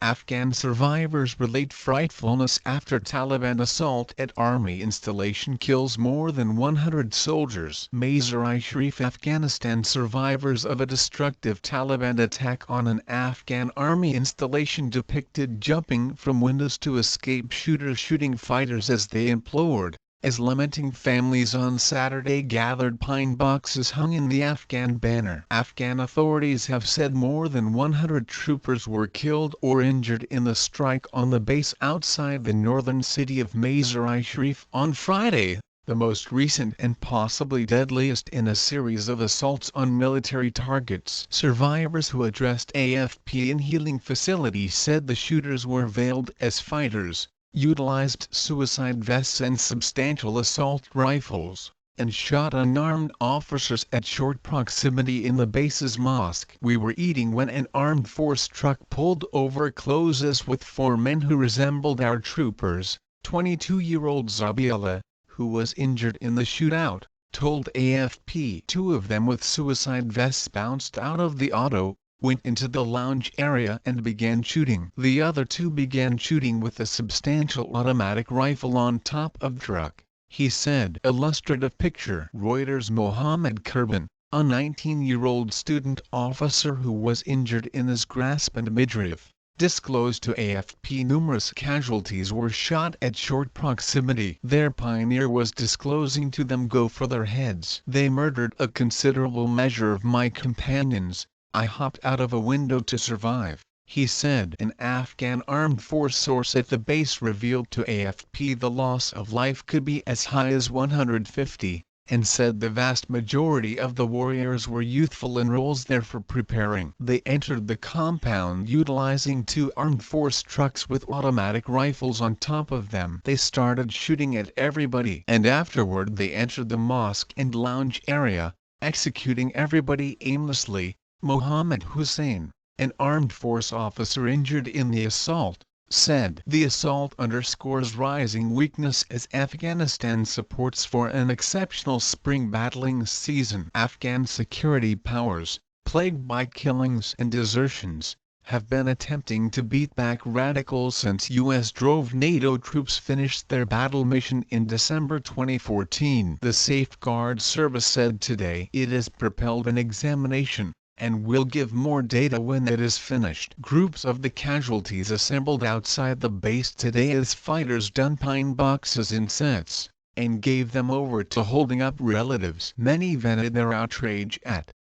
Afghan survivors relate frightfulness after Taliban assault at army installation kills more than 100 soldiers. Mazar-i-Sharif, Afghanistan. Survivors of a destructive Taliban attack on an Afghan army installation depicted jumping from windows to escape shooters shooting fighters as they implored. As lamenting families on Saturday gathered, pine boxes hung in the Afghan banner. Afghan authorities have said more than 100 troopers were killed or injured in the strike on the base outside the northern city of Mazar-i-Sharif on Friday, the most recent and possibly deadliest in a series of assaults on military targets. Survivors who addressed AFP in healing facilities said the shooters were veiled as fighters, utilized suicide vests and substantial assault rifles, and shot unarmed officers at short proximity in the base's mosque. We were eating when an armed force truck pulled over close us with 4 men who resembled our troopers. 22-year-old Zabiela, who was injured in the shootout, told AFP 2 of them with suicide vests bounced out of the auto, went into the lounge area and began shooting. The other 2 began shooting with a substantial automatic rifle on top of truck, he said. Illustrative picture. Reuters. Mohammed Kurban, a 19-year-old student officer who was injured in his grasp and midriff, disclosed to AFP numerous casualties were shot at short proximity. Their pioneer was disclosing to them, "Go for their heads. They murdered a considerable measure of my companions. I hopped out of a window to survive," he said. An Afghan armed force source at the base revealed to AFP the loss of life could be as high as 150, and said the vast majority of the warriors were youthful enrolls there for preparing. They entered the compound utilizing 2 armed force trucks with automatic rifles on top of them. They started shooting at everybody, and afterward they entered the mosque and lounge area, executing everybody aimlessly. Mohammed Hussein, an armed force officer injured in the assault, said the assault underscores rising weakness as Afghanistan supports for an exceptional spring battling season. Afghan security powers, plagued by killings and desertions, have been attempting to beat back radicals since U.S. drove NATO troops finished their battle mission in December 2014. The Safeguard Service said today it has propelled an examination and will give more data when it is finished. Groups of the casualties assembled outside the base today as fighters dumped pine boxes in sets, and gave them over to holding up relatives. Many vented their outrage at